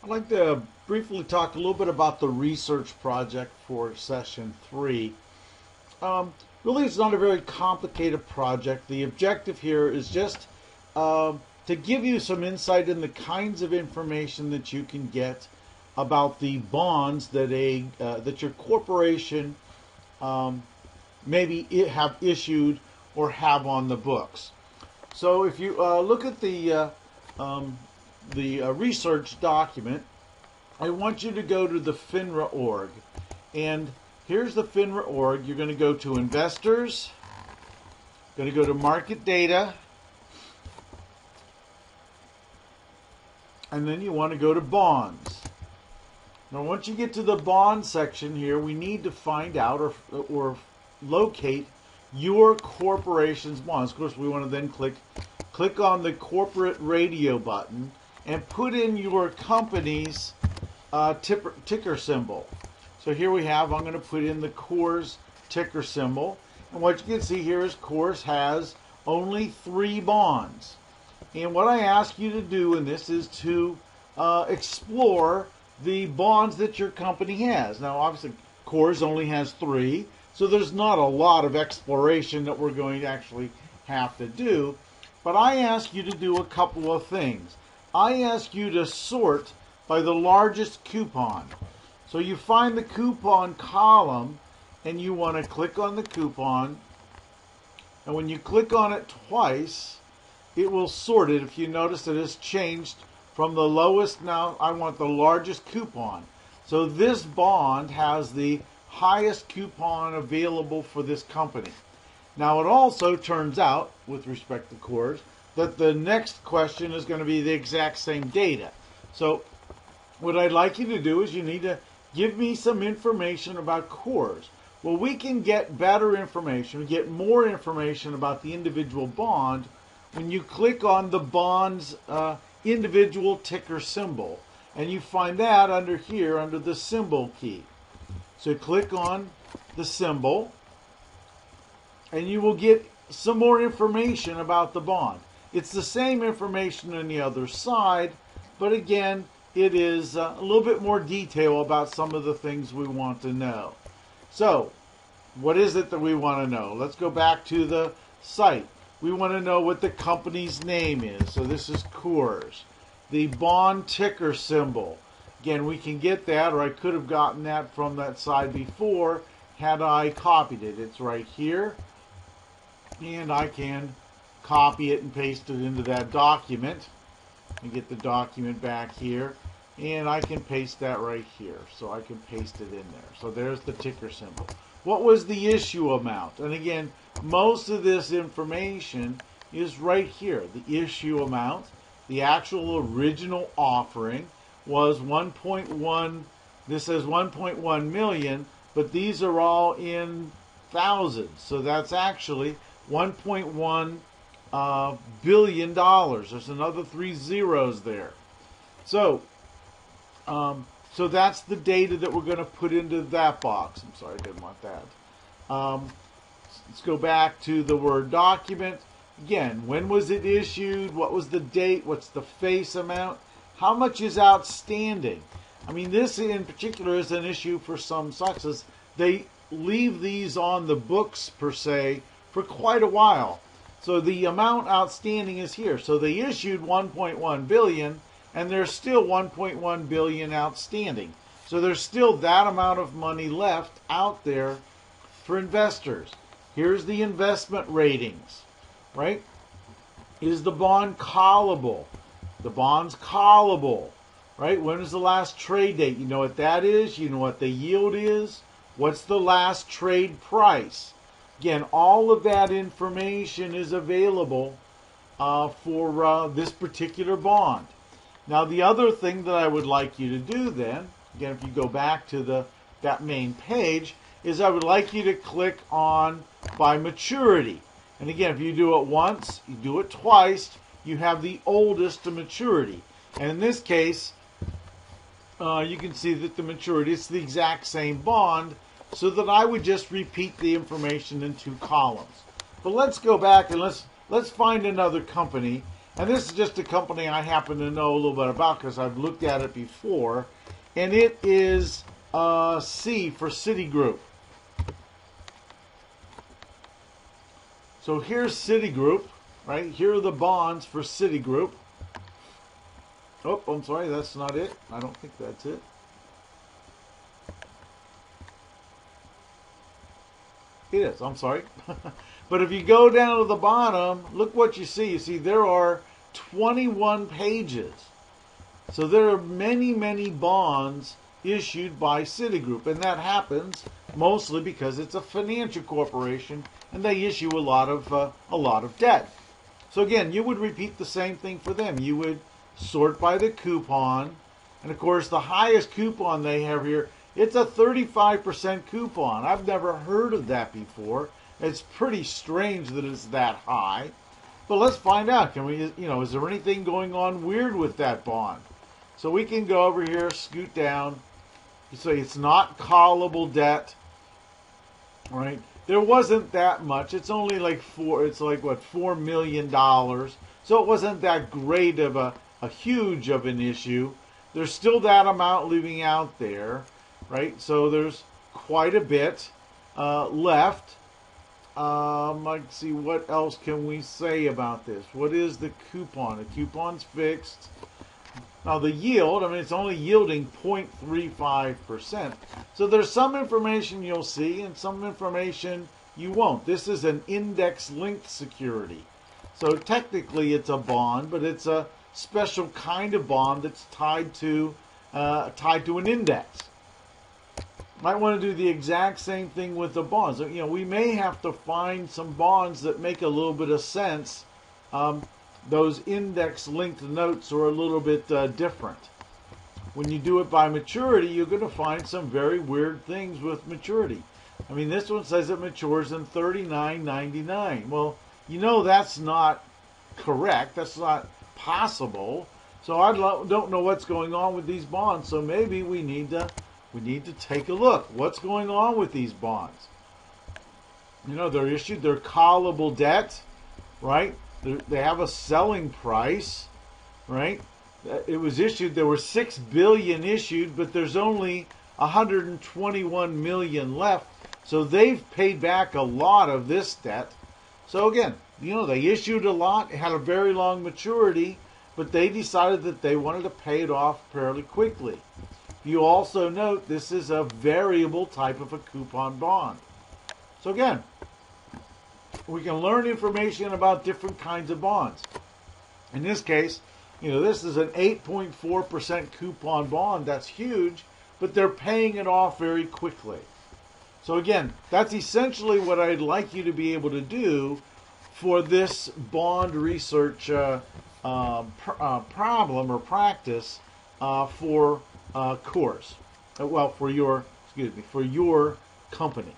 I'd like to briefly talk a little bit about the research project for session 3. Really, it's not a very complicated project. The objective here is just to give you some insight in the kinds of information that you can get about the bonds that that your corporation maybe have issued or have on the books. So if you look at the research document, I want you to go to the FINRA org. And here's the FINRA org. You're going to go to Investors, going to go to Market Data, and then you want to go to Bonds. Now once you get to the bond section here, we need to find out or locate your corporation's bonds. Of course, we want to then click on the corporate radio button and put in your company's ticker symbol. So here we have, I'm going to put in the Coors ticker symbol. And what you can see here is Coors has only 3 bonds. And what I ask you to do in this is to explore the bonds that your company has. Now obviously Coors only has 3, so there's not a lot of exploration that we're going to actually have to do. But I ask you to do a couple of things. I ask you to sort by the largest coupon. So you find the coupon column and you want to click on the coupon, and when you click on it twice, it will sort it. If you notice, it has changed from the lowest. Now I want the largest coupon. So this bond has the highest coupon available for this company. Now it also turns out, with respect to Coors, that the next question is going to be the exact same data. So what I'd like you to do is you need to give me some information about Coors. Well, we can get better information, get more information about the individual bond when you click on the bond's individual ticker symbol. And you find that under here, under the symbol key. So click on the symbol, and you will get some more information about the bond. It's the same information on the other side, but again, it is a little bit more detail about some of the things we want to know. So, what is it that we want to know? Let's go back to the site. We want to know what the company's name is. So this is Coors. The bond ticker symbol. Again, we can get that, or I could have gotten that from that side before had I copied it. It's right here. And I can copy it and paste it into that document. And get the document back here. And I can paste that right here. So I can paste it in there. So there's the ticker symbol. What was the issue amount? And again, most of this information is right here. The issue amount, the actual original offering was 1.1, this says 1.1 million, but these are all in thousands. So that's actually $1.1 billion. There's another 3 zeros there. So, so that's the data that we're going to put into that box. I'm sorry, I didn't want that. Let's go back to the Word document. Again, when was it issued? What was the date? What's the face amount? How much is outstanding? I mean, this in particular is an issue for some stocks. They leave these on the books, per se, for quite a while. So the amount outstanding is here. So they issued 1.1 billion, and there's still 1.1 billion outstanding. So there's still that amount of money left out there for investors. Here's the investment ratings, right? Is the bond callable? The bond's callable, right? When is the last trade date? You know what that is. You know what the yield is. What's the last trade price? Again, all of that information is available for this particular bond. Now, the other thing that I would like you to do then, again, if you go back to that main page, is I would like you to click on by maturity. And again, if you do it once, you do it twice, you have the oldest to maturity. And in this case, you can see that the maturity is the exact same bond, so that I would just repeat the information in 2 columns. But let's go back and let's find another company. And this is just a company I happen to know a little bit about because I've looked at it before. And it is C for Citigroup. So here's Citigroup, right? Here are the bonds for Citigroup. Oh, I'm sorry, that's not it. I don't think that's it. It is, I'm sorry. But if you go down to the bottom, look what you see. You see there are 21 pages. So there are many, many bonds issued by Citigroup, and that happens mostly because it's a financial corporation and they issue a lot of debt. So again, you would repeat the same thing for them. You would sort by the coupon, and of course the highest coupon they have here, it's a 35% coupon. I've never heard of that before. It's pretty strange that it's that high. But let's find out. Can we, is there anything going on weird with that bond? So we can go over here, scoot down. You say it's not callable debt, right? There wasn't that much. It's only like $4 million. So it wasn't that great of a huge of an issue. There's still that amount leaving out there, right? So there's quite a bit left. Let's see, what else can we say about this? What is the coupon? The coupon's fixed. Now the yield, it's only yielding 0.35%. So there's some information you'll see and some information you won't. This is an index-linked security. So technically it's a bond, but it's a special kind of bond that's tied to an index. Might want to do the exact same thing with the bonds. We may have to find some bonds that make a little bit of sense. Those index-linked notes are a little bit different. When you do it by maturity, you're going to find some very weird things with maturity. This one says it matures in 39.99. Well, that's not correct. That's not possible. So I don't know what's going on with these bonds. So maybe we need to take a look. What's going on with these bonds? They're issued. They're callable debt, right? They have a selling price, right? It was issued. There were 6 billion issued, but there's only 121 million left. So they've paid back a lot of this debt. So again, they issued a lot. It had a very long maturity, but they decided that they wanted to pay it off fairly quickly. You also note this is a variable type of a coupon bond. So again, we can learn information about different kinds of bonds. In this case, this is an 8.4% coupon bond. That's huge, but they're paying it off very quickly. So again, that's essentially what I'd like you to be able to do for this bond research problem or practice for course. For your company.